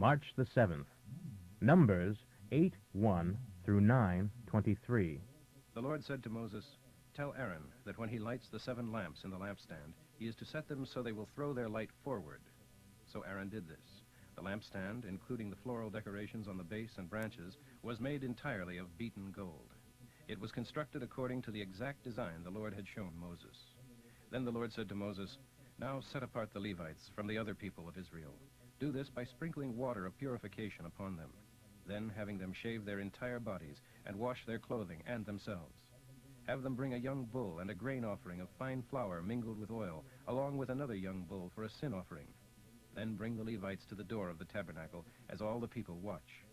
March the 7th. Numbers 8:1 through 9:23. The Lord said to Moses, "Tell Aaron that when he lights the 7 lamps in the lampstand, he is to set them so they will throw their light forward." So Aaron did this. The lampstand, including the floral decorations on the base and branches, was made entirely of beaten gold. It was constructed according to the exact design the Lord had shown Moses. Then the Lord said to Moses, "Now set apart the Levites from the other people of Israel. Do this by sprinkling water of purification upon them. Then having them shave their entire bodies and wash their clothing and themselves. Have them bring a young bull and a grain offering of fine flour mingled with oil, along with another young bull for a sin offering. Then bring the Levites to the door of the tabernacle as all the people watch.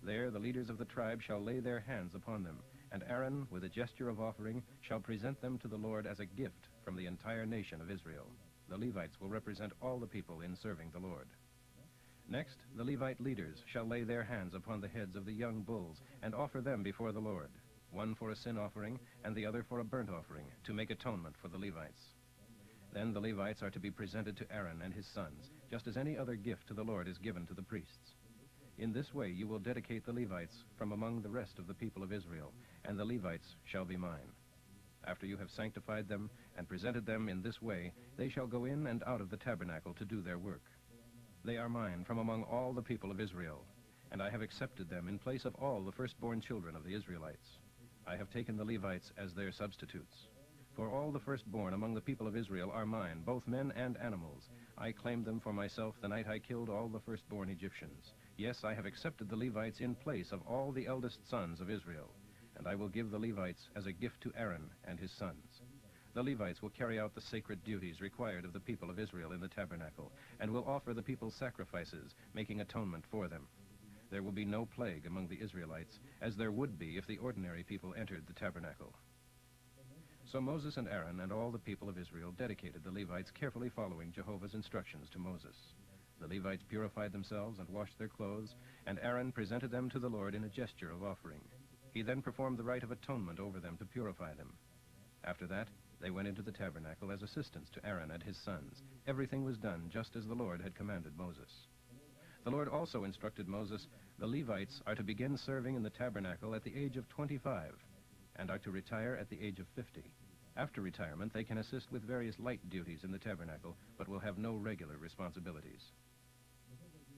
There the leaders of the tribe shall lay their hands upon them, and Aaron, with a gesture of offering, shall present them to the Lord as a gift from the entire nation of Israel. The Levites will represent all the people in serving the Lord. Next, the Levite leaders shall lay their hands upon the heads of the young bulls and offer them before the Lord, one for a sin offering and the other for a burnt offering, to make atonement for the Levites. Then the Levites are to be presented to Aaron and his sons, just as any other gift to the Lord is given to the priests. In this way you will dedicate the Levites from among the rest of the people of Israel, and the Levites shall be mine. After you have sanctified them and presented them in this way, they shall go in and out of the tabernacle to do their work. They are mine from among all the people of Israel, and I have accepted them in place of all the firstborn children of the Israelites. I have taken the Levites as their substitutes. For all the firstborn among the people of Israel are mine, both men and animals. I claimed them for myself the night I killed all the firstborn Egyptians. Yes, I have accepted the Levites in place of all the eldest sons of Israel, and I will give the Levites as a gift to Aaron and his sons. The Levites will carry out the sacred duties required of the people of Israel in the tabernacle, and will offer the people sacrifices, making atonement for them. There will be no plague among the Israelites, as there would be if the ordinary people entered the tabernacle. So Moses and Aaron and all the people of Israel dedicated the Levites, carefully following Jehovah's instructions to Moses. The Levites purified themselves and washed their clothes, and Aaron presented them to the Lord in a gesture of offering. He then performed the rite of atonement over them to purify them. After that, they went into the tabernacle as assistants to Aaron and his sons. Everything was done just as the Lord had commanded Moses. The Lord also instructed Moses, "The Levites are to begin serving in the tabernacle at the age of 25, and are to retire at the age of 50. After retirement, they can assist with various light duties in the tabernacle, but will have no regular responsibilities."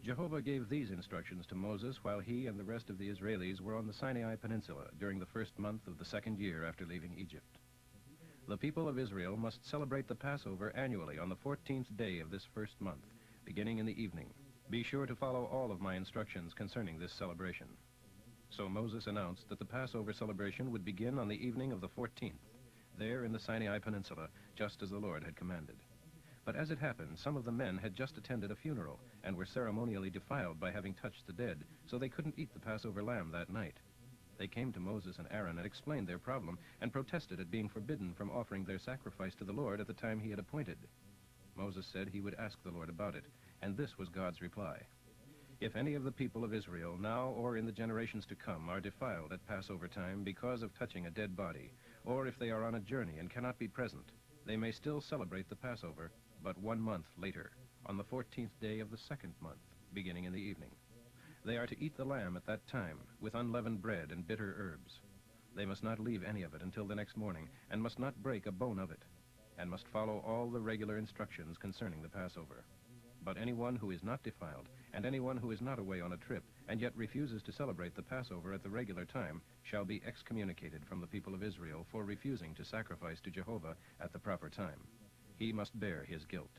Jehovah gave these instructions to Moses while he and the rest of the Israelis were on the Sinai Peninsula during the first month of the second year after leaving Egypt. The people of Israel must celebrate the Passover annually on the 14th day of this first month, beginning in the evening. Be sure to follow all of my instructions concerning this celebration. So Moses announced that the Passover celebration would begin on the evening of the 14th, there in the Sinai Peninsula, just as the Lord had commanded. But as it happened, some of the men had just attended a funeral and were ceremonially defiled by having touched the dead, so they couldn't eat the Passover lamb that night. They came to Moses and Aaron and explained their problem and protested at being forbidden from offering their sacrifice to the Lord at the time he had appointed. Moses said he would ask the Lord about it, and this was God's reply. "If any of the people of Israel, now or in the generations to come, are defiled at Passover time because of touching a dead body, or if they are on a journey and cannot be present, they may still celebrate the Passover, but 1 month later, on the 14th day of the second month, beginning in the evening. They are to eat the lamb at that time, with unleavened bread and bitter herbs. They must not leave any of it until the next morning, and must not break a bone of it, and must follow all the regular instructions concerning the Passover. But anyone who is not defiled, and anyone who is not away on a trip, and yet refuses to celebrate the Passover at the regular time, shall be excommunicated from the people of Israel for refusing to sacrifice to Jehovah at the proper time. He must bear his guilt.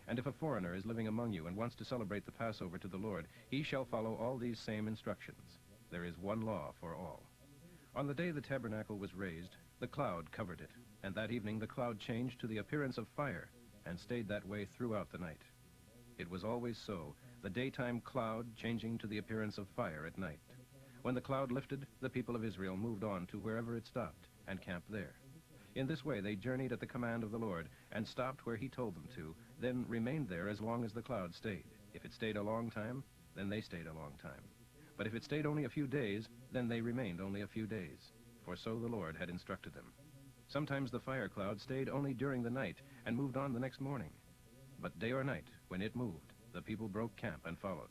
And if a foreigner is living among you and wants to celebrate the Passover to the Lord, he shall follow all these same instructions. There is one law for all." On the day the tabernacle was raised, the cloud covered it, and that evening the cloud changed to the appearance of fire, and stayed that way throughout the night. It was always so, the daytime cloud changing to the appearance of fire at night. When the cloud lifted, the people of Israel moved on to wherever it stopped, and camped there. In this way they journeyed at the command of the Lord, and stopped where he told them to, then remained there as long as the cloud stayed. If it stayed a long time, then they stayed a long time. But if it stayed only a few days, then they remained only a few days, for so the Lord had instructed them. Sometimes the fire cloud stayed only during the night, and moved on the next morning. But day or night, when it moved, the people broke camp and followed.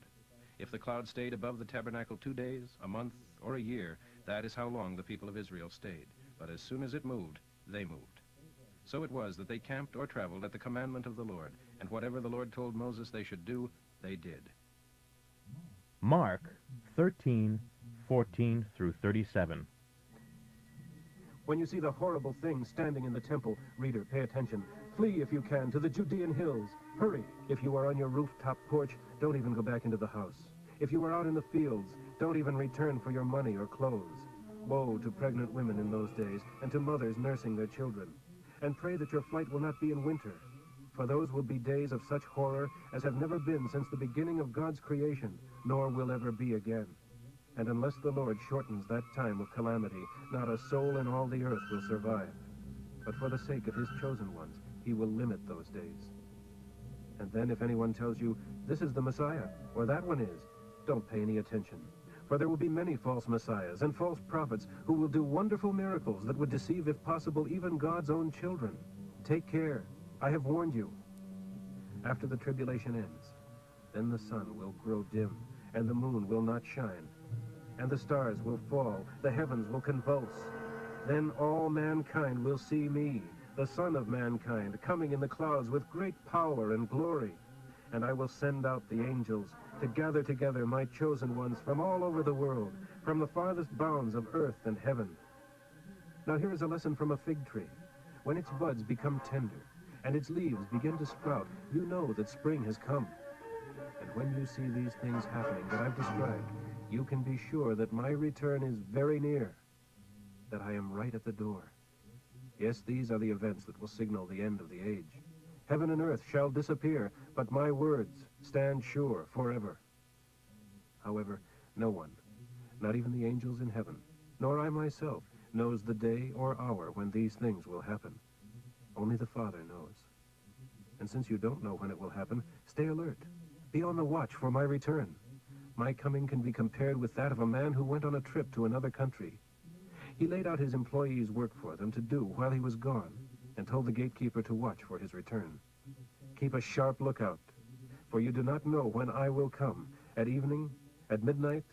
If the cloud stayed above the tabernacle 2 days, a month, or a year, that is how long the people of Israel stayed. But as soon as it moved, they moved. So it was that they camped or traveled at the commandment of the Lord, and whatever the Lord told Moses they should do, they did. Mark 13:14 through 37. When you see the horrible thing standing in the temple, reader, pay attention. Flee if you can to the Judean hills. Hurry. If you are on your rooftop porch, don't even go back into the house. If you are out in the fields, don't even return for your money or clothes. Woe to pregnant women in those days, and to mothers nursing their children. And pray that your flight will not be in winter, for those will be days of such horror as have never been since the beginning of God's creation, nor will ever be again. And unless the Lord shortens that time of calamity, not a soul in all the earth will survive. But for the sake of his chosen ones, he will limit those days. And then if anyone tells you, this is the Messiah, or that one is, don't pay any attention. For there will be many false messiahs and false prophets who will do wonderful miracles that would deceive, if possible, even God's own children. Take care. I have warned you. After the tribulation ends, then the sun will grow dim, and the moon will not shine, and the stars will fall, the heavens will convulse. Then all mankind will see me, the Son of Mankind, coming in the clouds with great power and glory. And I will send out the angels to gather together my chosen ones from all over the world, from the farthest bounds of earth and heaven. Now here is a lesson from a fig tree. When its buds become tender, and its leaves begin to sprout, you know that spring has come. And when you see these things happening that I've described, you can be sure that my return is very near, that I am right at the door. Yes, these are the events that will signal the end of the age. Heaven and earth shall disappear, but my words stand sure forever. However, no one, not even the angels in heaven, nor I myself, knows the day or hour when these things will happen. Only the Father knows. And since you don't know when it will happen, stay alert. Be on the watch for my return. My coming can be compared with that of a man who went on a trip to another country. He laid out his employees' work for them to do while he was gone, and told the gatekeeper to watch for his return. Keep a sharp lookout, for you do not know when I will come, at evening, at midnight,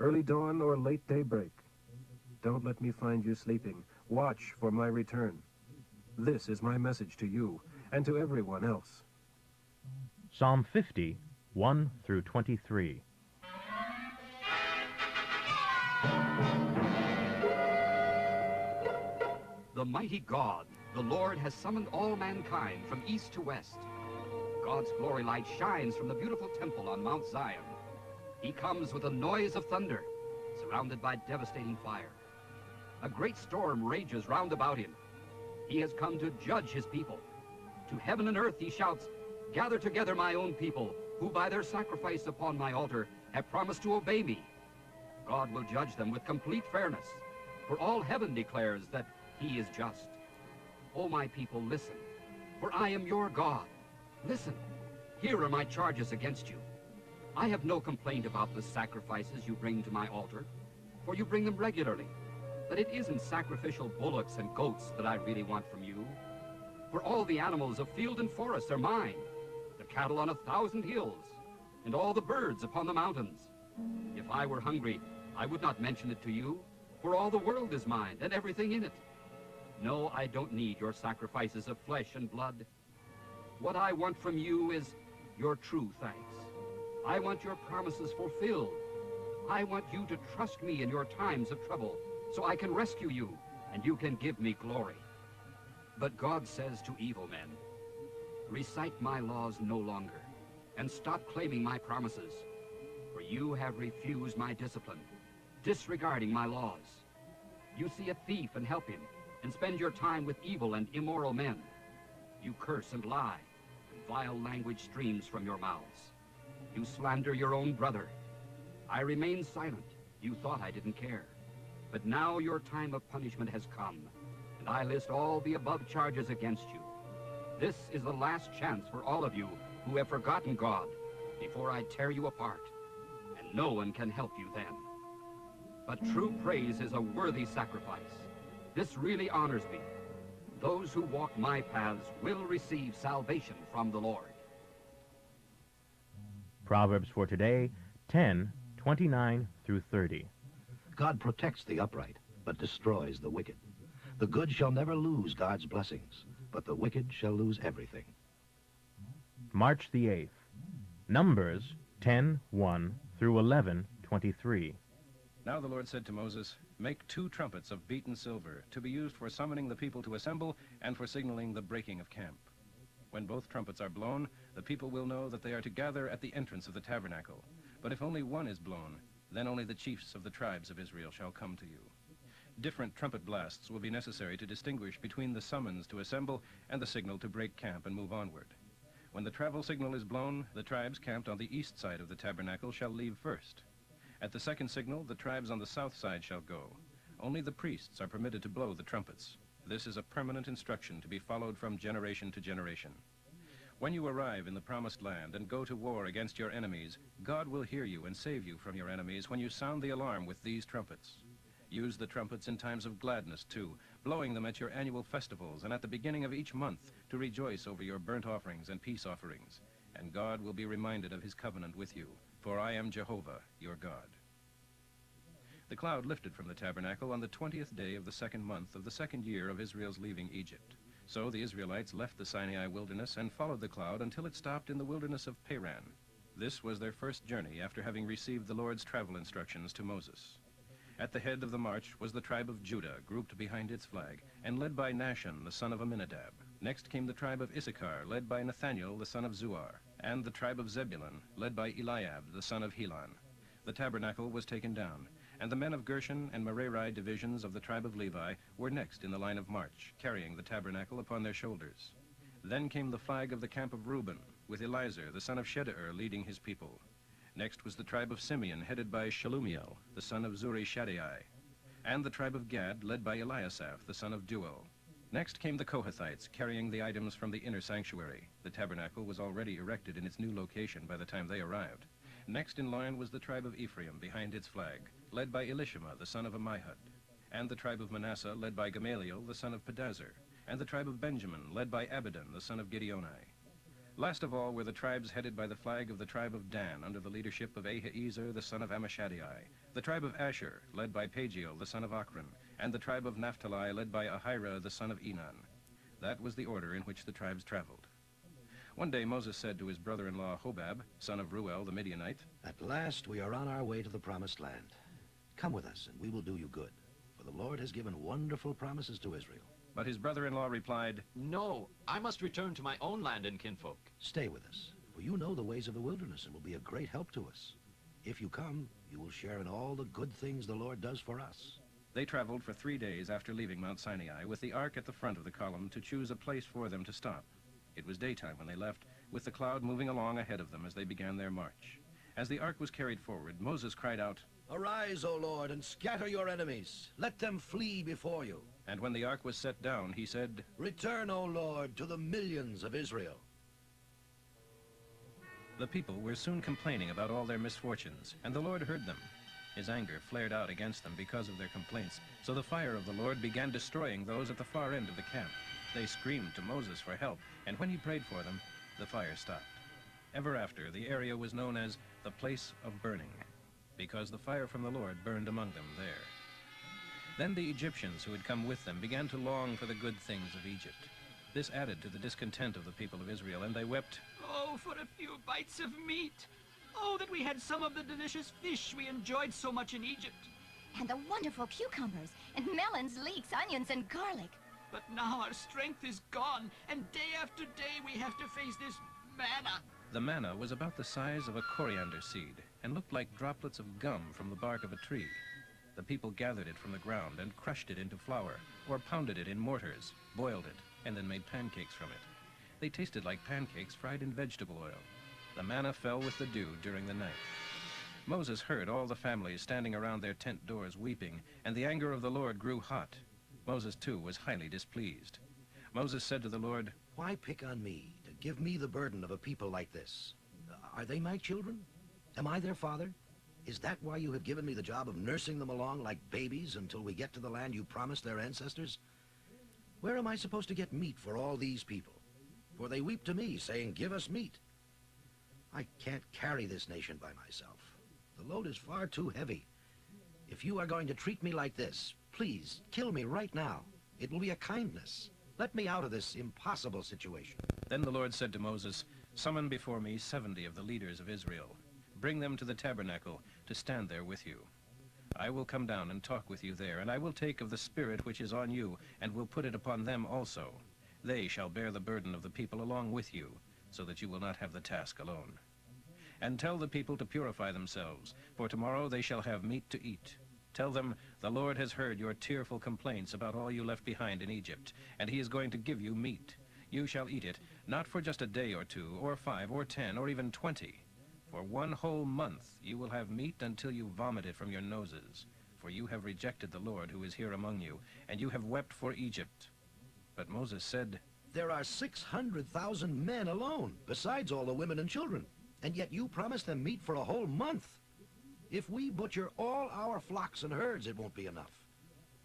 early dawn, or late daybreak. Don't let me find you sleeping. Watch for my return. This is my message to you and to everyone else. Psalm 50, 1 through 23. The mighty God, the Lord, has summoned all mankind from east to west. God's glory light shines from the beautiful temple on Mount Zion. He comes with a noise of thunder, surrounded by devastating fire. A great storm rages round about him. He has come to judge his people. To heaven and earth he shouts, "Gather together my own people, who by their sacrifice upon my altar have promised to obey me." God will judge them with complete fairness, for all heaven declares that he is just. O my people, listen, for I am your God. Listen, here are my charges against you. I have no complaint about the sacrifices you bring to my altar, for you bring them regularly. But it isn't sacrificial bullocks and goats that I really want from you. For all the animals of field and forest are mine, the cattle on 1,000 hills, and all the birds upon the mountains. If I were hungry, I would not mention it to you, for all the world is mine, and everything in it. No, I don't need your sacrifices of flesh and blood. What I want from you is your true thanks. I want your promises fulfilled. I want you to trust me in your times of trouble, so I can rescue you, and you can give me glory. But God says to evil men, recite my laws no longer, and stop claiming my promises, for you have refused my discipline, disregarding my laws. You see a thief and help him, and spend your time with evil and immoral men. You curse and lie, and vile language streams from your mouths. You slander your own brother. I remain silent. You thought I didn't care. But now your time of punishment has come, and I list all the above charges against you. This is the last chance for all of you who have forgotten God before I tear you apart, and no one can help you then. But true praise is a worthy sacrifice. This really honors me. Those who walk my paths will receive salvation from the Lord. Proverbs for today, 10, 29 through 30. God protects the upright, but destroys the wicked. The good shall never lose God's blessings, but the wicked shall lose everything. March the 8th. Numbers 10, 1 through 11, 23. Now the Lord said to Moses, "Make 2 trumpets of beaten silver, to be used for summoning the people to assemble and for signaling the breaking of camp. When both trumpets are blown, the people will know that they are to gather at the entrance of the tabernacle. But if only one is blown, then only the chiefs of the tribes of Israel shall come to you. Different trumpet blasts will be necessary to distinguish between the summons to assemble and the signal to break camp and move onward. When the travel signal is blown, the tribes camped on the east side of the tabernacle shall leave first. At the second signal, the tribes on the south side shall go. Only the priests are permitted to blow the trumpets. This is a permanent instruction to be followed from generation to generation. When you arrive in the promised land and go to war against your enemies, God will hear you and save you from your enemies when you sound the alarm with these trumpets. Use the trumpets in times of gladness, too, blowing them at your annual festivals and at the beginning of each month to rejoice over your burnt offerings and peace offerings. And God will be reminded of his covenant with you, for I am Jehovah, your God." The cloud lifted from the tabernacle on the 20th day of the 2nd month of the 2nd year of Israel's leaving Egypt. So the Israelites left the Sinai wilderness and followed the cloud until it stopped in the wilderness of Paran. This was their first journey after having received the Lord's travel instructions to Moses. At the head of the march was the tribe of Judah, grouped behind its flag, and led by Nahshon, the son of Amminadab. Next came the tribe of Issachar, led by Nathaniel, the son of Zuar, and the tribe of Zebulun, led by Eliab, the son of Helon. The tabernacle was taken down, and the men of Gershon and Merari divisions of the tribe of Levi were next in the line of march, carrying the tabernacle upon their shoulders. Then came the flag of the camp of Reuben, with Elizur, the son of Shedeur, leading his people. Next was the tribe of Simeon, headed by Shelumiel, the son of Zuri-Shaddai, and the tribe of Gad, led by Eliasaph, the son of Duel. Next came the Kohathites, carrying the items from the inner sanctuary. The tabernacle was already erected in its new location by the time they arrived. Next in line was the tribe of Ephraim, behind its flag, led by Elishama, the son of Ammihud, and the tribe of Manasseh, led by Gamaliel, the son of Pedazur, and the tribe of Benjamin, led by Abidan, the son of Gideoni. Last of all were the tribes headed by the flag of the tribe of Dan, under the leadership of Ahiezer, the son of Ammishaddai, the tribe of Asher, led by Pagiel, the son of Ochran, and the tribe of Naphtali, led by Ahira, the son of Enan. That was the order in which the tribes traveled. One day Moses said to his brother-in-law Hobab, son of Ruel the Midianite, At last we are on our way to the promised land. Come with us, and we will do you good, for the Lord has given wonderful promises to Israel. but his brother-in-law replied, No, I must return to my own land and kinfolk. Stay with us, for you know the ways of the wilderness and will be a great help to us. If you come, you will share in all the good things the Lord does for us. They traveled for 3 days after leaving Mount Sinai, with the ark at the front of the column to choose a place for them to stop. It was daytime when they left, with the cloud moving along ahead of them as they began their march. As the ark was carried forward, Moses cried out, Arise, O Lord, and scatter your enemies. Let them flee before you. and when the ark was set down, he said, Return, O Lord, to the millions of Israel. The people were soon complaining about all their misfortunes, and the Lord heard them. His anger flared out against them because of their complaints, so the fire of the Lord began destroying those at the far end of the camp. They screamed to Moses for help, and when he prayed for them, the fire stopped. Ever after, the area was known as the place of burning, because the fire from the Lord burned among them there. Then the Egyptians who had come with them began to long for the good things of Egypt. This added to the discontent of the people of Israel, and they wept, Oh, for a few bites of meat! Oh, that we had some of the delicious fish we enjoyed so much in Egypt! And the wonderful cucumbers, and melons, leeks, onions, and garlic. But now our strength is gone, and day after day we have to face this manna. The manna was about the size of a coriander seed and looked like droplets of gum from the bark of a tree. The people gathered it from the ground and crushed it into flour, or pounded it in mortars, boiled it, and then made pancakes from it. They tasted like pancakes fried in vegetable oil. The manna fell with the dew during the night. Moses heard all the families standing around their tent doors weeping, and the anger of the Lord grew hot. Moses, too, was highly displeased. Moses said to the Lord, Why pick on me to give me the burden of a people like this? Are they my children? Am I their father? Is that why you have given me the job of nursing them along like babies until we get to the land you promised their ancestors? Where am I supposed to get meat for all these people? For they weep to me, saying, Give us meat. I can't carry this nation by myself. The load is far too heavy. If you are going to treat me like this, please kill me right now. It will be a kindness. Let me out of this impossible situation. Then the Lord said to Moses, "Summon before me 70 of the leaders of Israel. Bring them to the tabernacle to stand there with you. I will come down and talk with you there, and I will take of the Spirit which is on you, and will put it upon them also. They shall bear the burden of the people along with you, so that you will not have the task alone. And tell the people to purify themselves, for tomorrow they shall have meat to eat. Tell them, the Lord has heard your tearful complaints about all you left behind in Egypt, and he is going to give you meat. You shall eat it, not for just a day or 2, or 5, or 10, or even 20. For 1 whole month you will have meat until you vomit it from your noses. For you have rejected the Lord who is here among you, and you have wept for Egypt." But Moses said, There are 600,000 men alone, besides all the women and children, and yet you promise them meat for a whole month. If we butcher all our flocks and herds, it won't be enough.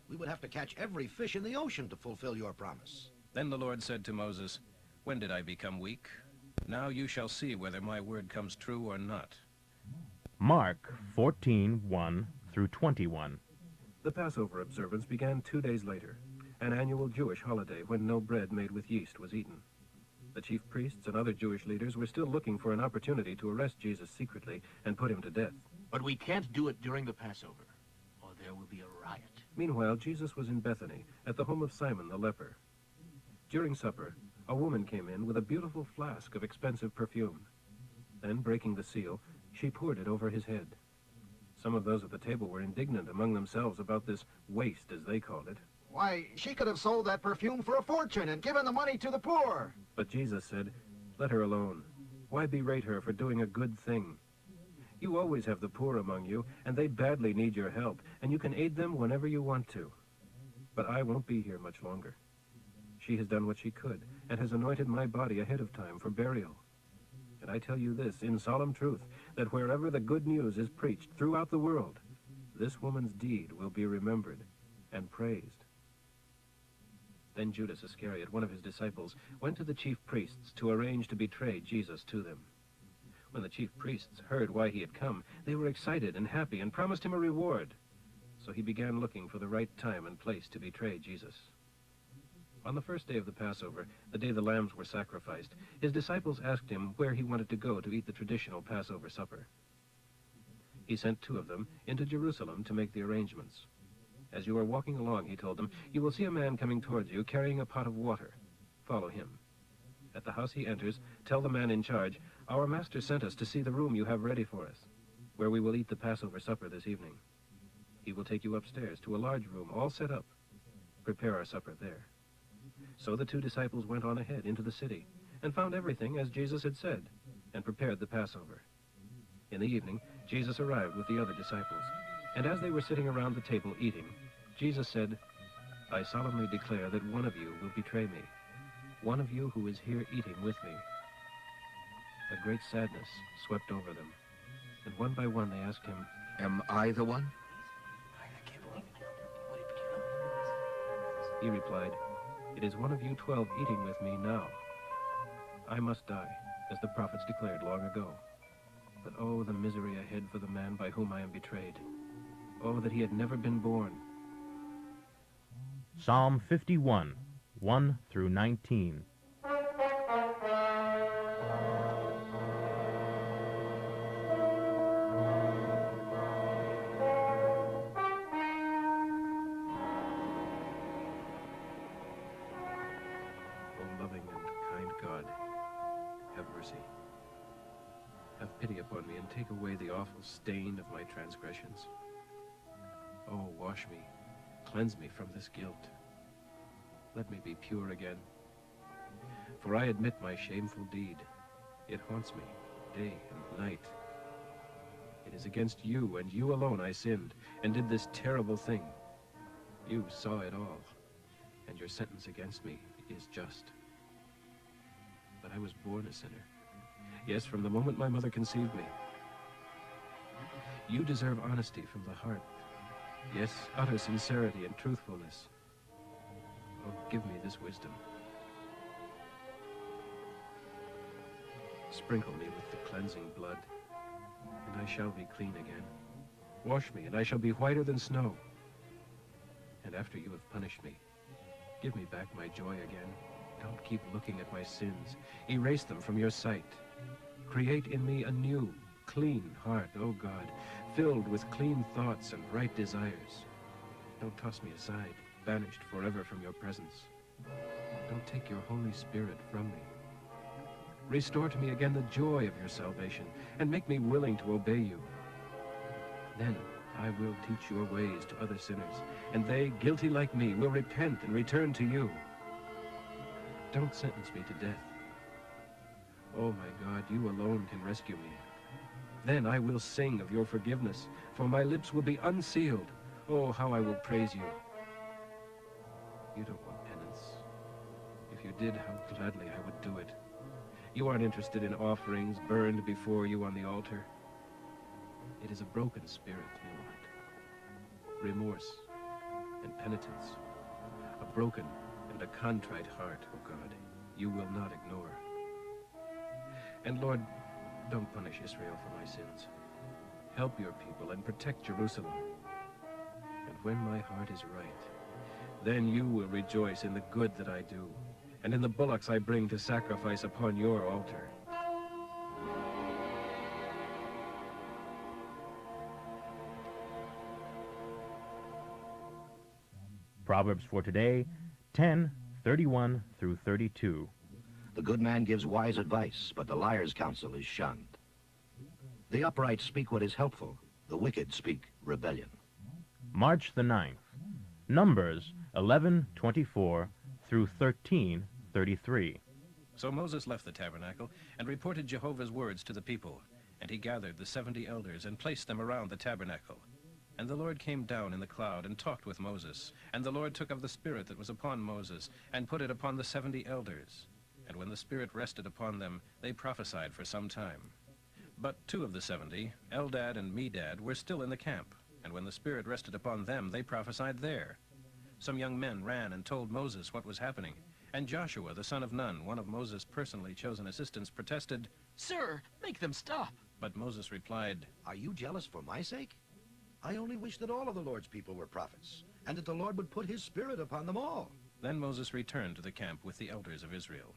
We would have to catch every fish in the ocean to fulfill your promise. Then the Lord said to Moses, "When did I become weak? Now you shall see whether my word comes true or not." Mark 14:1 through 21. The Passover observance began 2 days later, an annual Jewish holiday when no bread made with yeast was eaten. The chief priests and other Jewish leaders were still looking for an opportunity to arrest Jesus secretly and put him to death. But we can't do it during the Passover, or there will be a riot. Meanwhile, Jesus was in Bethany, at the home of Simon the leper. During supper, a woman came in with a beautiful flask of expensive perfume. Then, breaking the seal, she poured it over his head. Some of those at the table were indignant among themselves about this waste, as they called it. Why, she could have sold that perfume for a fortune and given the money to the poor. But Jesus said, "Let her alone. Why berate her for doing a good thing? You always have the poor among you, and they badly need your help, and you can aid them whenever you want to. But I won't be here much longer. She has done what she could, and has anointed my body ahead of time for burial. And I tell you this, in solemn truth, that wherever the good news is preached throughout the world, this woman's deed will be remembered and praised." Then Judas Iscariot, one of his disciples, went to the chief priests to arrange to betray Jesus to them. When the chief priests heard why he had come, they were excited and happy and promised him a reward. So he began looking for the right time and place to betray Jesus. On the first day of the Passover, the day the lambs were sacrificed, his disciples asked him where he wanted to go to eat the traditional Passover supper. He sent 2 of them into Jerusalem to make the arrangements. "As you are walking along," he told them, "you will see a man coming towards you carrying a pot of water. Follow him. At the house he enters, tell the man in charge, 'Our master sent us to see the room you have ready for us, where we will eat the Passover supper this evening. He will take you upstairs to a large room all set up. Prepare our supper there.' So the 2 disciples went on ahead into the city and found everything as Jesus had said and prepared the Passover. In the evening, Jesus arrived with the other disciples, and as they were sitting around the table eating, Jesus said, 'I solemnly declare that one of you will betray me, one of you who is here eating with me.' A great sadness swept over them, and one by one they asked him, 'Am I the one?' He replied, 'It is one of you 12 eating with me now. I must die, as the prophets declared long ago. But oh, the misery ahead for the man by whom I am betrayed. Oh, that he had never been born.'" Psalm 51, 1 through 19. O loving and kind God, have mercy. Have pity upon me and take away the awful stain of my transgressions. Oh, wash me, cleanse me from this guilt. Let me be pure again. For I admit my shameful deed. It haunts me day and night. It is against you and you alone I sinned and did this terrible thing. You saw it all, and your sentence against me is just. But I was born a sinner. Yes, from the moment my mother conceived me. You deserve honesty from the heart. Yes, utter sincerity and truthfulness. Oh, give me this wisdom. Sprinkle me with the cleansing blood, and I shall be clean again. Wash me, and I shall be whiter than snow. And after you have punished me, give me back my joy again. Don't keep looking at my sins. Erase them from your sight. Create in me a new, clean heart, O God, filled with clean thoughts and right desires. Don't toss me aside, banished forever from your presence. Don't take your Holy Spirit from me. Restore to me again the joy of your salvation, and make me willing to obey you. Then I will teach your ways to other sinners, and they, guilty like me, will repent and return to you. Don't sentence me to death. Oh my God, you alone can rescue me. Then I will sing of your forgiveness, for my lips will be unsealed. Oh, how I will praise you. You don't want penance. If you did, how gladly I would do it. You aren't interested in offerings burned before you on the altar. It is a broken spirit you want. Remorse and penitence. A broken and a contrite heart, O God, you will not ignore. And Lord, don't punish Israel for my sins. Help your people and protect Jerusalem. And when my heart is right, then you will rejoice in the good that I do, and in the bullocks I bring to sacrifice upon your altar. Proverbs for today, 10:31 through 32. The good man gives wise advice, but the liar's counsel is shunned. The upright speak what is helpful. The wicked speak rebellion. March the 9th. Numbers 11:24 through 13:33. So Moses left the tabernacle and reported Jehovah's words to the people. And he gathered the 70 elders and placed them around the tabernacle. And the Lord came down in the cloud and talked with Moses. And the Lord took of the Spirit that was upon Moses and put it upon the 70 elders. And when the Spirit rested upon them, they prophesied for some time. But 2 of the 70, Eldad and Medad, were still in the camp. And when the Spirit rested upon them, they prophesied there. Some young men ran and told Moses what was happening. And Joshua, the son of Nun, one of Moses' personally chosen assistants, protested, Sir, make them stop. But Moses replied, Are you jealous for my sake? I only wish that all of the Lord's people were prophets, and that the Lord would put his Spirit upon them all. Then Moses returned to the camp with the elders of Israel.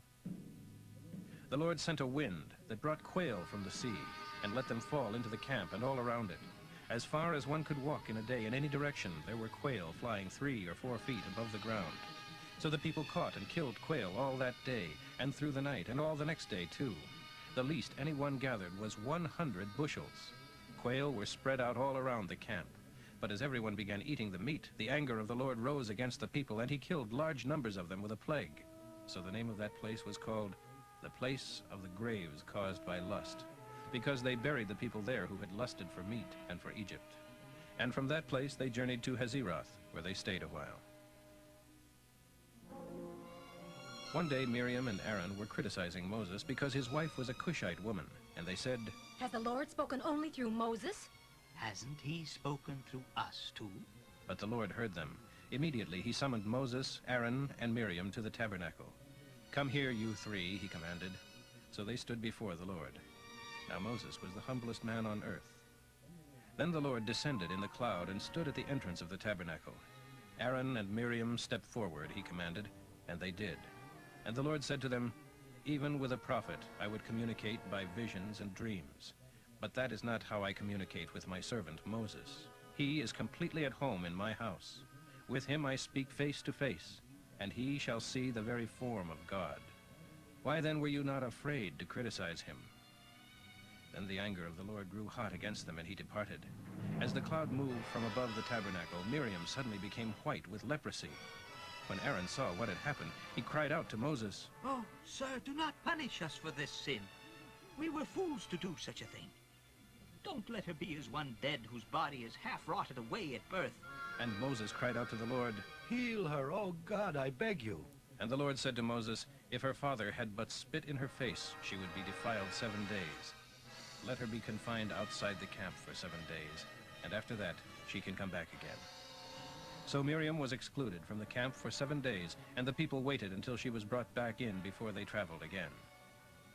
The Lord sent a wind that brought quail from the sea, and let them fall into the camp and all around it. As far as one could walk in a day in any direction, there were quail flying 3 or 4 feet above the ground. So the people caught and killed quail all that day, and through the night, and all the next day too. The least anyone gathered was 100 bushels. Quail were spread out all around the camp. But as everyone began eating the meat, the anger of the Lord rose against the people, and he killed large numbers of them with a plague. So the name of that place was called the place of the graves caused by lust, because they buried the people there who had lusted for meat and for Egypt. And from that place they journeyed to Hazeroth, where they stayed a while. One day Miriam and Aaron were criticizing Moses because his wife was a Cushite woman, and they said, Has the Lord spoken only through Moses? Hasn't he spoken through us, too? But the Lord heard them. Immediately he summoned Moses, Aaron, and Miriam to the tabernacle. Come here, you 3, he commanded. So they stood before the Lord. Now Moses was the humblest man on earth. Then the Lord descended in the cloud and stood at the entrance of the tabernacle. Aaron and Miriam stepped forward, he commanded, and they did. And the Lord said to them, Even with a prophet I would communicate by visions and dreams. But that is not how I communicate with my servant Moses. He is completely at home in my house. With him I speak face to face, and he shall see the very form of God. Why then were you not afraid to criticize him? Then the anger of the Lord grew hot against them, and he departed. As the cloud moved from above the tabernacle, Miriam suddenly became white with leprosy. When Aaron saw what had happened, he cried out to Moses, Oh, sir, do not punish us for this sin. We were fools to do such a thing. Don't let her be as one dead whose body is half rotted away at birth. And Moses cried out to the Lord, Heal her, oh God, I beg you. And the Lord said to Moses, If her father had but spit in her face, she would be defiled 7 days. Let her be confined outside the camp for 7 days, and after that she can come back again. So Miriam was excluded from the camp for 7 days, and the people waited until she was brought back in before they traveled again.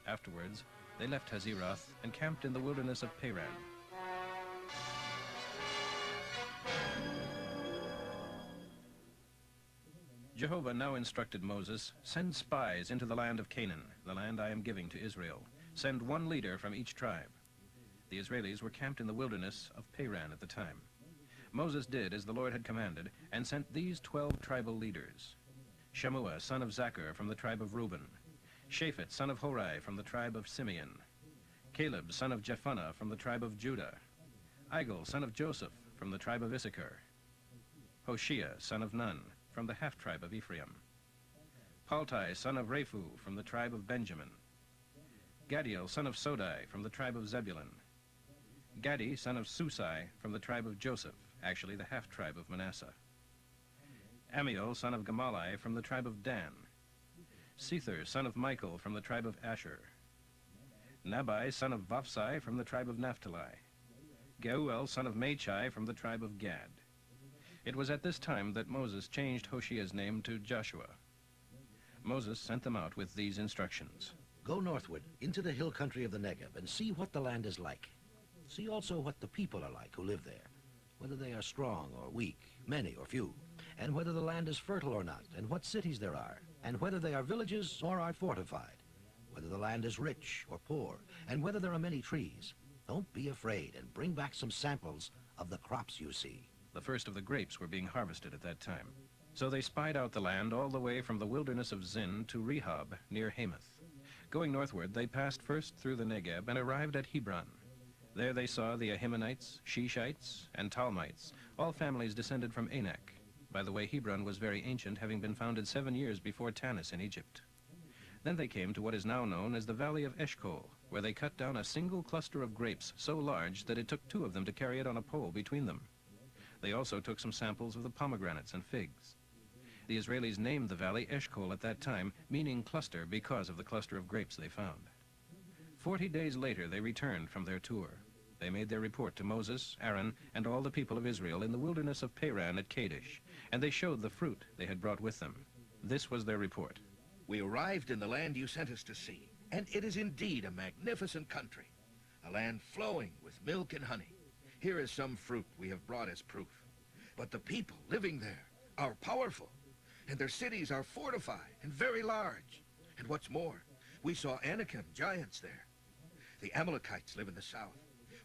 Afterwards, they left Hazeroth and camped in the wilderness of Paran. Jehovah now instructed Moses, "Send spies into the land of Canaan, the land I am giving to Israel. Send one leader from each tribe." The Israelis were camped in the wilderness of Paran at the time. Moses did as the Lord had commanded and sent these 12 tribal leaders: Shammua, son of Zachar, from the tribe of Reuben; Shaphat, son of Hori, from the tribe of Simeon; Caleb, son of Jephunneh, from the tribe of Judah; Igel, son of Joseph, from the tribe of Issachar; Hoshea, son of Nun, from the half-tribe of Ephraim; Paltai, son of Raphu, from the tribe of Benjamin; Gadiel, son of Sodai, from the tribe of Zebulun; Gadi, son of Susai, from the tribe of Joseph, actually the half-tribe of Manasseh; Amiel, son of Gamalai, from the tribe of Dan; Sether, son of Michael, from the tribe of Asher; Nabai, son of Vapsai, from the tribe of Naphtali; Geuel, son of Machai, from the tribe of Gad. It was at this time that Moses changed Hoshea's name to Joshua. Moses sent them out with these instructions. Go northward into the hill country of the Negev and see what the land is like. See also what the people are like who live there, whether they are strong or weak, many or few, and whether the land is fertile or not, and what cities there are, and whether they are villages or are fortified, whether the land is rich or poor, and whether there are many trees. Don't be afraid, and bring back some samples of the crops you see. The first of the grapes were being harvested at that time. So they spied out the land all the way from the wilderness of Zin to Rehob, near Hamath. Going northward, they passed first through the Negeb and arrived at Hebron. There they saw the Ahimanites, Shishites, and Talmites, all families descended from Anak. By the way, Hebron was very ancient, having been founded 7 years before Tanis in Egypt. Then they came to what is now known as the Valley of Eshcol, where they cut down a single cluster of grapes so large that it took 2 of them to carry it on a pole between them. They also took some samples of the pomegranates and figs. The Israelis named the valley Eshcol at that time, meaning cluster, because of the cluster of grapes they found. 40 days later, they returned from their tour. They made their report to Moses, Aaron, and all the people of Israel in the wilderness of Paran at Kadesh, and they showed the fruit they had brought with them. This was their report. We arrived in the land you sent us to see, and it is indeed a magnificent country, a land flowing with milk and honey. Here is some fruit we have brought as proof. But the people living there are powerful, and their cities are fortified and very large. And what's more, we saw Anakim giants there. The Amalekites live in the south,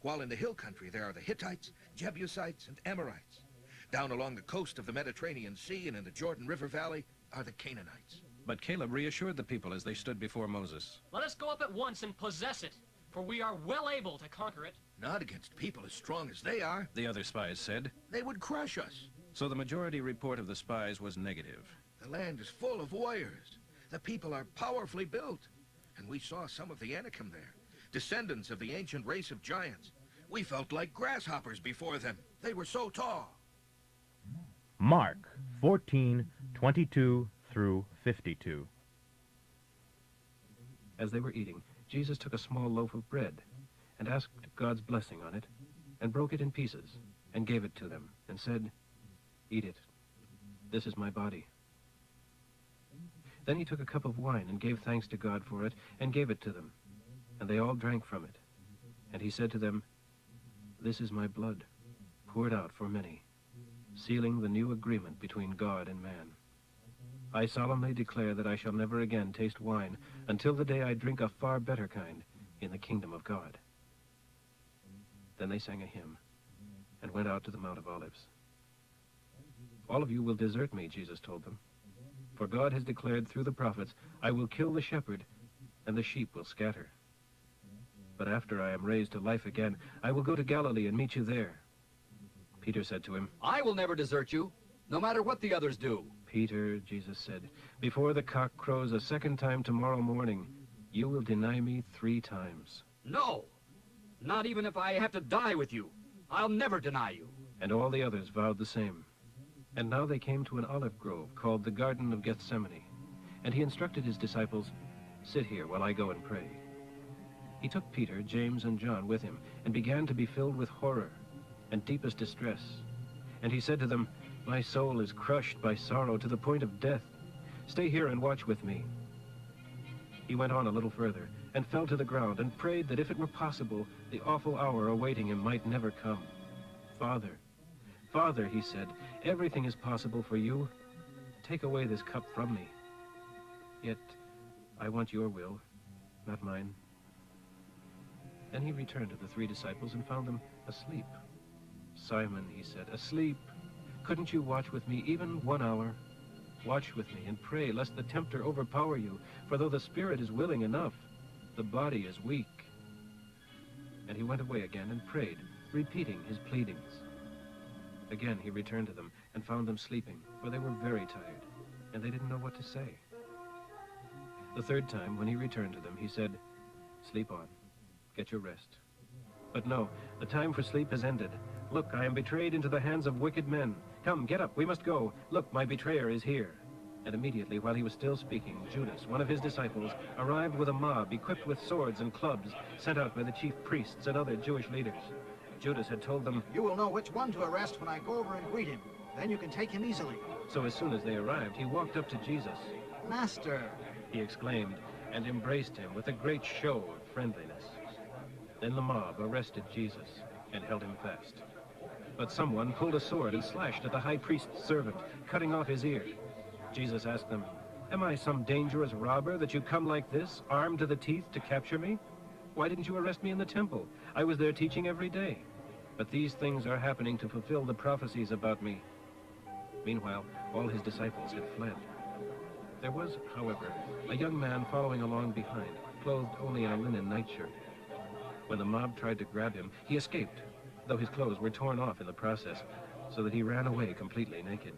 while in the hill country there are the Hittites, Jebusites, and Amorites. Down along the coast of the Mediterranean Sea and in the Jordan River Valley are the Canaanites. But Caleb reassured the people as they stood before Moses. Let us go up at once and possess it, for we are well able to conquer it. Not against people as strong as they are, the other spies said. They would crush us. So the majority report of the spies was negative. The land is full of warriors. The people are powerfully built. And we saw some of the Anakim there, descendants of the ancient race of giants. We felt like grasshoppers before them. They were so tall. Mark 14:22 through 52. As they were eating, Jesus took a small loaf of bread and asked God's blessing on it, and broke it in pieces, and gave it to them, and said, "Eat it. This is my body." Then he took a cup of wine and gave thanks to God for it, and gave it to them, and they all drank from it. And he said to them, "This is my blood, poured out for many, sealing the new agreement between God and man. I solemnly declare that I shall never again taste wine until the day I drink a far better kind in the kingdom of God." Then they sang a hymn and went out to the Mount of Olives. "All of you will desert me," Jesus told them. "For God has declared through the prophets, I will kill the shepherd, and the sheep will scatter. But after I am raised to life again, I will go to Galilee and meet you there." Peter said to him, I will never desert you, no matter what the others do. "Peter," Jesus said, "before the cock crows a second time tomorrow morning, you will deny me 3 times. No, not even if I have to die with you. I'll never deny you." And all the others vowed the same. And now they came to an olive grove called the Garden of Gethsemane. And he instructed his disciples, "Sit here while I go and pray." He took Peter, James, and John with him, and began to be filled with horror and deepest distress. And he said to them, "My soul is crushed by sorrow to the point of death. Stay here and watch with me." He went on a little further and fell to the ground and prayed that if it were possible, the awful hour awaiting him might never come. "Father, Father," he said, "everything is possible for you. Take away this cup from me. Yet I want your will, not mine." Then he returned to the 3 disciples and found them asleep. "Simon," he said, "asleep. Couldn't you watch with me even 1 hour? Watch with me and pray, lest the tempter overpower you, for though the spirit is willing enough, the body is weak." And he went away again and prayed, repeating his pleadings. Again he returned to them and found them sleeping, for they were very tired, and they didn't know what to say. The 3rd time, when he returned to them, he said, "Sleep on. Get your rest." But no, the time for sleep has ended. "Look, I am betrayed into the hands of wicked men. Come, get up, we must go. Look, my betrayer is here." And immediately, while he was still speaking, Judas, one of his disciples, arrived with a mob equipped with swords and clubs, sent out by the chief priests and other Jewish leaders. Judas had told them, "You will know which one to arrest when I go over and greet him. Then you can take him easily." So as soon as they arrived, he walked up to Jesus. "Master," he exclaimed, and embraced him with a great show of friendliness. Then the mob arrested Jesus and held him fast. But someone pulled a sword and slashed at the high priest's servant, cutting off his ear. Jesus asked them, "Am I some dangerous robber that you come like this, armed to the teeth, to capture me? Why didn't you arrest me in the temple? I was there teaching every day. But these things are happening to fulfill the prophecies about me." Meanwhile, all his disciples had fled. There was, however, a young man following along behind, clothed only in a linen nightshirt. When the mob tried to grab him, he escaped, though his clothes were torn off in the process, so that he ran away completely naked.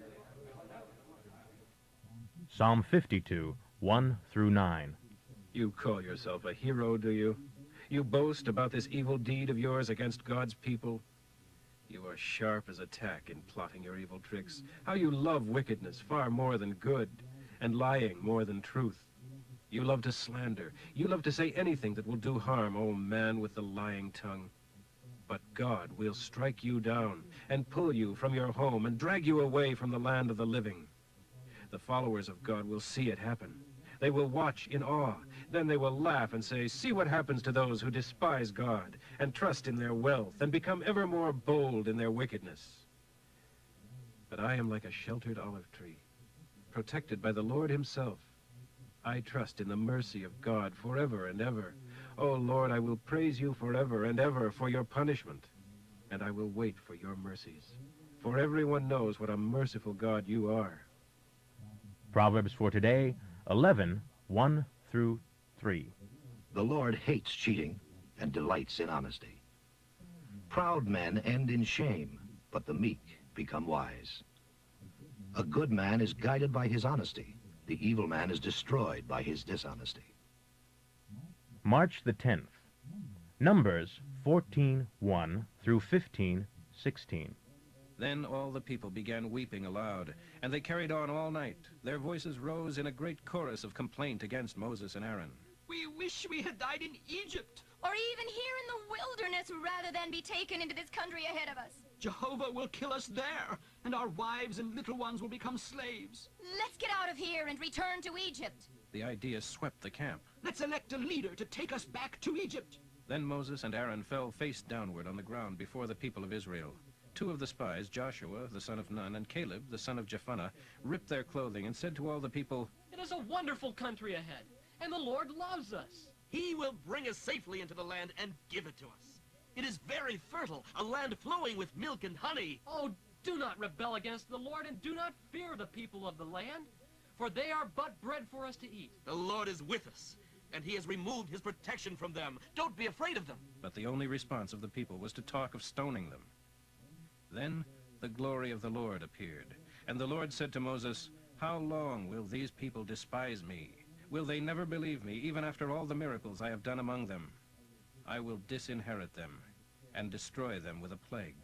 Psalm 52, 1 through 9. You call yourself a hero, do you? You boast about this evil deed of yours against God's people? You are sharp as a tack in plotting your evil tricks. How you love wickedness far more than good, and lying more than truth. You love to slander. You love to say anything that will do harm, O man with the lying tongue. But God will strike you down and pull you from your home and drag you away from the land of the living. The followers of God will see it happen. They will watch in awe. Then they will laugh and say, "See what happens to those who despise God and trust in their wealth and become ever more bold in their wickedness." But I am like a sheltered olive tree, protected by the Lord himself. I trust in the mercy of God forever and ever. O Lord, I will praise you forever and ever for your punishment, and I will wait for your mercies. For everyone knows what a merciful God you are. Proverbs for today, 11, 1 through 3. The Lord hates cheating and delights in honesty. Proud men end in shame, but the meek become wise. A good man is guided by his honesty. The evil man is destroyed by his dishonesty. March the 10th. Numbers 14:1 through 15:16. Then all the people began weeping aloud, and they carried on all night. Their voices rose in a great chorus of complaint against Moses and Aaron. "We wish we had died in Egypt. Or even here in the wilderness, rather than be taken into this country ahead of us. Jehovah will kill us there, and our wives and little ones will become slaves. Let's get out of here and return to Egypt." The idea swept the camp. Let's elect a leader to take us back to Egypt. Then Moses and Aaron fell face downward on the ground before the people of Israel. Two of the spies, Joshua, the son of Nun, and Caleb, the son of Jephunneh, ripped their clothing and said to all the people, "It is a wonderful country ahead, and the Lord loves us. He will bring us safely into the land and give it to us. It is very fertile, a land flowing with milk and honey." Oh, do not rebel against the Lord, and do not fear the people of the land, for they are but bread for us to eat. The Lord is with us, and he has removed his protection from them. Don't be afraid of them. But the only response of the people was to talk of stoning them. Then the glory of the Lord appeared, and the Lord said to Moses, "How long will these people despise me? Will they never believe me, even after all the miracles I have done among them? I will disinherit them and destroy them with a plague,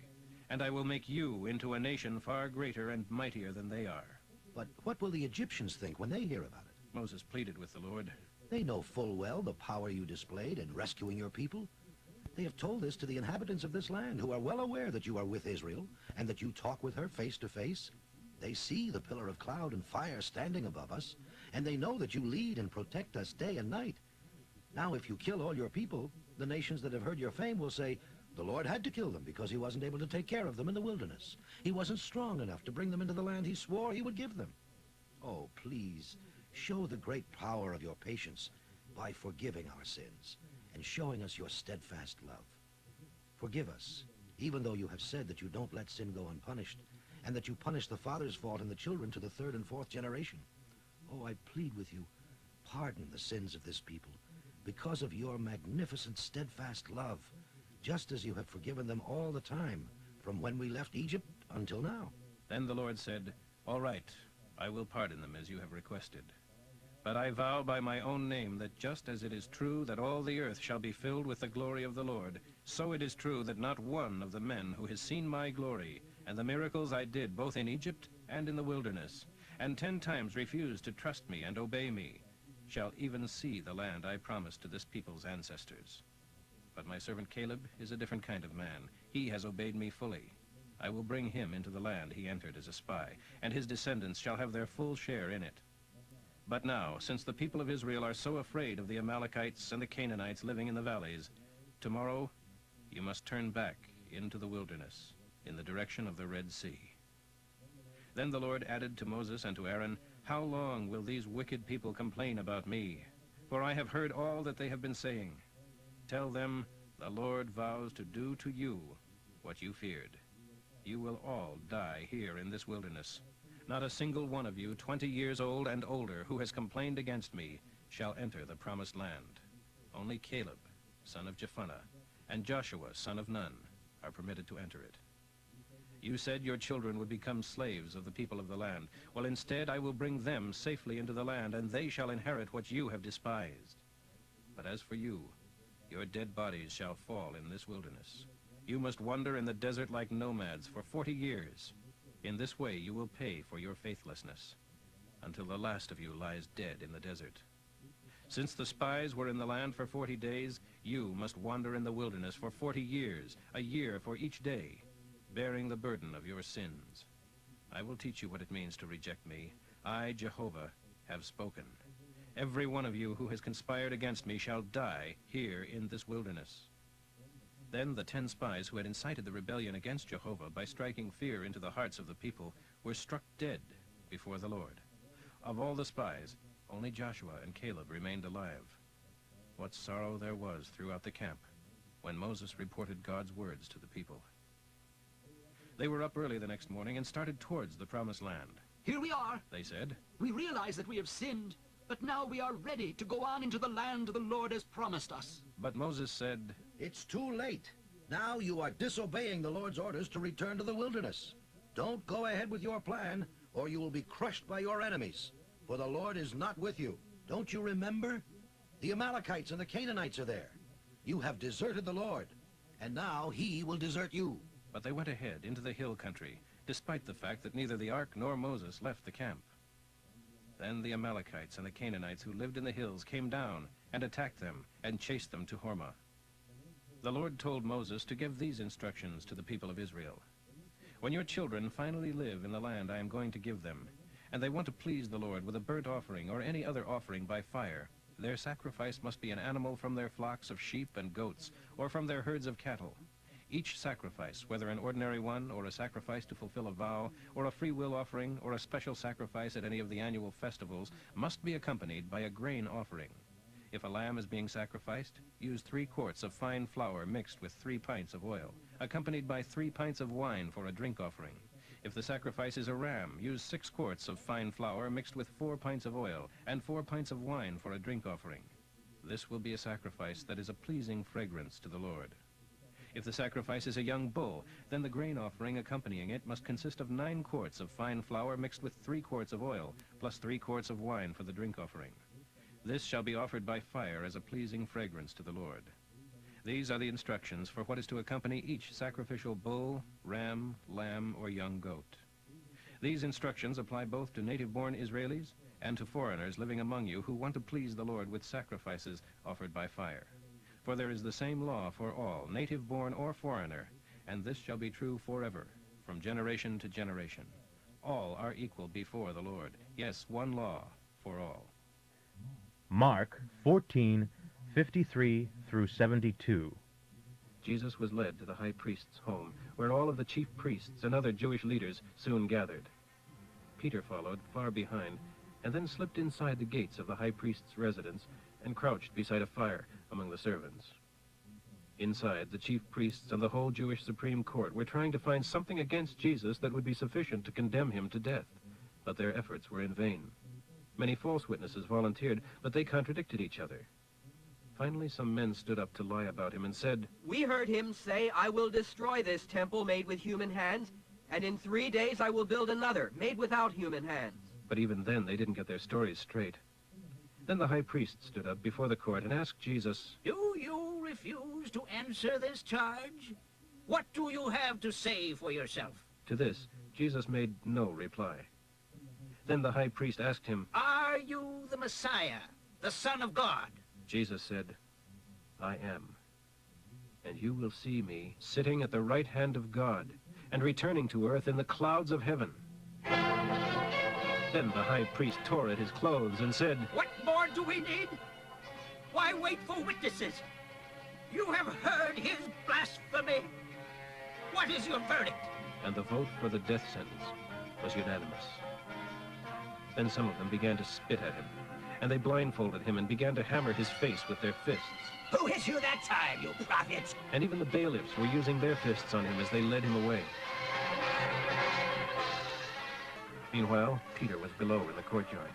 and I will make you into a nation far greater and mightier than they are." But what will the Egyptians think when they hear about it? Moses pleaded with the Lord. They know full well the power you displayed in rescuing your people. They have told this to the inhabitants of this land, who are well aware that you are with Israel and that you talk with her face to face. They see the pillar of cloud and fire standing above us, and they know that you lead and protect us day and night. Now, if you kill all your people, the nations that have heard your fame will say, the Lord had to kill them because he wasn't able to take care of them in the wilderness. He wasn't strong enough to bring them into the land he swore he would give them. Oh, please, show the great power of your patience by forgiving our sins and showing us your steadfast love. Forgive us, even though you have said that you don't let sin go unpunished, and that you punish the father's fault in the children to the third and fourth generation. Oh, I plead with you, pardon the sins of this people, because of your magnificent, steadfast love, just as you have forgiven them all the time, from when we left Egypt until now. Then the Lord said, All right, I will pardon them as you have requested. But I vow by my own name that just as it is true that all the earth shall be filled with the glory of the Lord, so it is true that not one of the men who has seen my glory and the miracles I did both in Egypt and in the wilderness, and 10 times refused to trust me and obey me, shall even see the land I promised to this people's ancestors. But my servant Caleb is a different kind of man. He has obeyed me fully. I will bring him into the land he entered as a spy, and his descendants shall have their full share in it. But now, since the people of Israel are so afraid of the Amalekites and the Canaanites living in the valleys, tomorrow you must turn back into the wilderness, in the direction of the Red Sea. Then the Lord added to Moses and to Aaron, How long will these wicked people complain about me? For I have heard all that they have been saying. Tell them, the Lord vows to do to you what you feared. You will all die here in this wilderness. Not a single one of you, 20 years old and older, who has complained against me, shall enter the promised land. Only Caleb, son of Jephunneh, and Joshua, son of Nun, are permitted to enter it. You said your children would become slaves of the people of the land. Well, instead, I will bring them safely into the land, and they shall inherit what you have despised. But as for you, your dead bodies shall fall in this wilderness. You must wander in the desert like nomads for 40 years. In this way you will pay for your faithlessness, until the last of you lies dead in the desert. Since the spies were in the land for 40 days, you must wander in the wilderness for 40 years, a year for each day, bearing the burden of your sins. I will teach you what it means to reject me. I, Jehovah, have spoken. Every one of you who has conspired against me shall die here in this wilderness. Then the 10 spies who had incited the rebellion against Jehovah by striking fear into the hearts of the people were struck dead before the Lord. Of all the spies, only Joshua and Caleb remained alive. What sorrow there was throughout the camp when Moses reported God's words to the people. They were up early the next morning and started towards the promised land. Here we are, they said. We realize that we have sinned, but now we are ready to go on into the land the Lord has promised us. But Moses said, It's too late. Now you are disobeying the Lord's orders to return to the wilderness. Don't go ahead with your plan, or you will be crushed by your enemies. For the Lord is not with you. Don't you remember? The Amalekites and the Canaanites are there. You have deserted the Lord, and now he will desert you. But they went ahead into the hill country, despite the fact that neither the ark nor Moses left the camp. Then the Amalekites and the Canaanites who lived in the hills came down and attacked them and chased them to Hormah. The Lord told Moses to give these instructions to the people of Israel. When your children finally live in the land I am going to give them, and they want to please the Lord with a burnt offering or any other offering by fire, their sacrifice must be an animal from their flocks of sheep and goats, or from their herds of cattle. Each sacrifice, whether an ordinary one, or a sacrifice to fulfill a vow, or a free will offering, or a special sacrifice at any of the annual festivals, must be accompanied by a grain offering. If a lamb is being sacrificed, use 3 quarts of fine flour mixed with 3 pints of oil, accompanied by 3 pints of wine for a drink offering. If the sacrifice is a ram, use 6 quarts of fine flour mixed with 4 pints of oil, and 4 pints of wine for a drink offering. This will be a sacrifice that is a pleasing fragrance to the Lord. If the sacrifice is a young bull, then the grain offering accompanying it must consist of 9 quarts of fine flour mixed with 3 quarts of oil, plus 3 quarts of wine for the drink offering. This shall be offered by fire as a pleasing fragrance to the Lord. These are the instructions for what is to accompany each sacrificial bull, ram, lamb, or young goat. These instructions apply both to native-born Israelis and to foreigners living among you who want to please the Lord with sacrifices offered by fire. For there is the same law for all, native-born or foreigner, and this shall be true forever, from generation to generation. All are equal before the Lord. Yes, one law for all. Mark 14:53 through 72. Jesus was led to the high priest's home, where all of the chief priests and other Jewish leaders soon gathered. Peter followed far behind, and then slipped inside the gates of the high priest's residence and crouched beside a fire among the servants. Inside, the chief priests and the whole Jewish Supreme Court were trying to find something against Jesus that would be sufficient to condemn him to death, but their efforts were in vain. Many false witnesses volunteered, but they contradicted each other. Finally, some men stood up to lie about him and said, "We heard him say, 'I will destroy this temple made with human hands, and in 3 days I will build another, made without human hands.'" But even then, they didn't get their stories straight. Then the high priest stood up before the court and asked Jesus, "Do you refuse to answer this charge? What do you have to say for yourself?" To this, Jesus made no reply. Then the high priest asked him, "Are you the Messiah, the Son of God?" Jesus said, "I am. And you will see me sitting at the right hand of God and returning to earth in the clouds of heaven." Then the high priest tore at his clothes and said, "What more do we need? Why wait for witnesses? You have heard his blasphemy. What is your verdict?" And the vote for the death sentence was unanimous. Then some of them began to spit at him, and they blindfolded him and began to hammer his face with their fists. "Who hit you that time, you prophet?" And even the bailiffs were using their fists on him as they led him away. Meanwhile, Peter was below in the courtyard.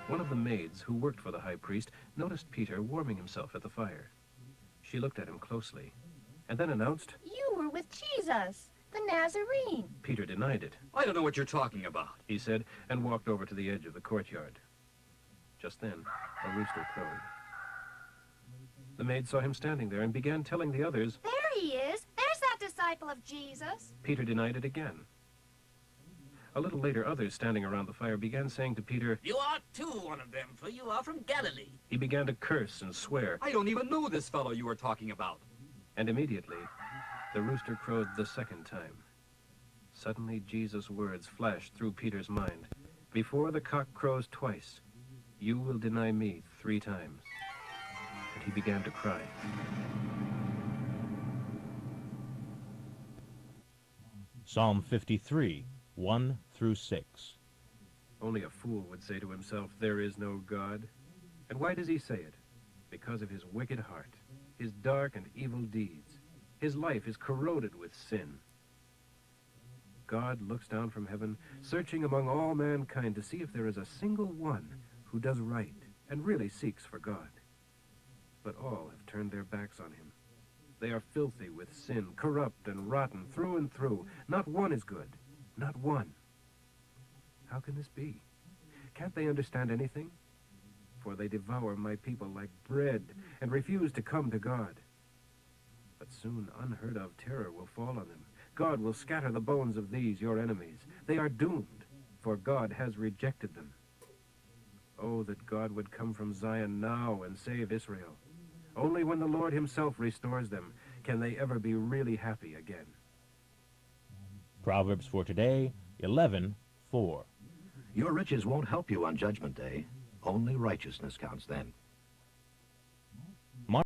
One of the maids who worked for the high priest noticed Peter warming himself at the fire. She looked at him closely, and then announced, "You were with Jesus, the Nazarene." Peter denied it. "I don't know what you're talking about," he said, and walked over to the edge of the courtyard. Just then, a rooster crowed. The maid saw him standing there and began telling the others, "There he is. There's that disciple of Jesus." Peter denied it again. A little later, others standing around the fire began saying to Peter, "You are too one of them, for you are from Galilee." He began to curse and swear. "I don't even know this fellow you are talking about." And immediately, the rooster crowed the second time. Suddenly, Jesus' words flashed through Peter's mind. "Before the cock crows twice, you will deny me 3 times." And he began to cry. Psalm 53, 1 through 6. Only a fool would say to himself, "There is no God." And why does he say it? Because of his wicked heart, his dark and evil deeds. His life is corroded with sin. God looks down from heaven, searching among all mankind to see if there is a single one who does right and really seeks for God. But all have turned their backs on him. They are filthy with sin, corrupt and rotten through and through. Not one is good, not one. How can this be? Can't they understand anything? For they devour my people like bread and refuse to come to God. But soon unheard of terror will fall on them. God will scatter the bones of these, your enemies. They are doomed, for God has rejected them. Oh, that God would come from Zion now and save Israel. Only when the Lord himself restores them can they ever be really happy again. Proverbs for today, 11:4. Your riches won't help you on Judgment Day. Only righteousness counts then.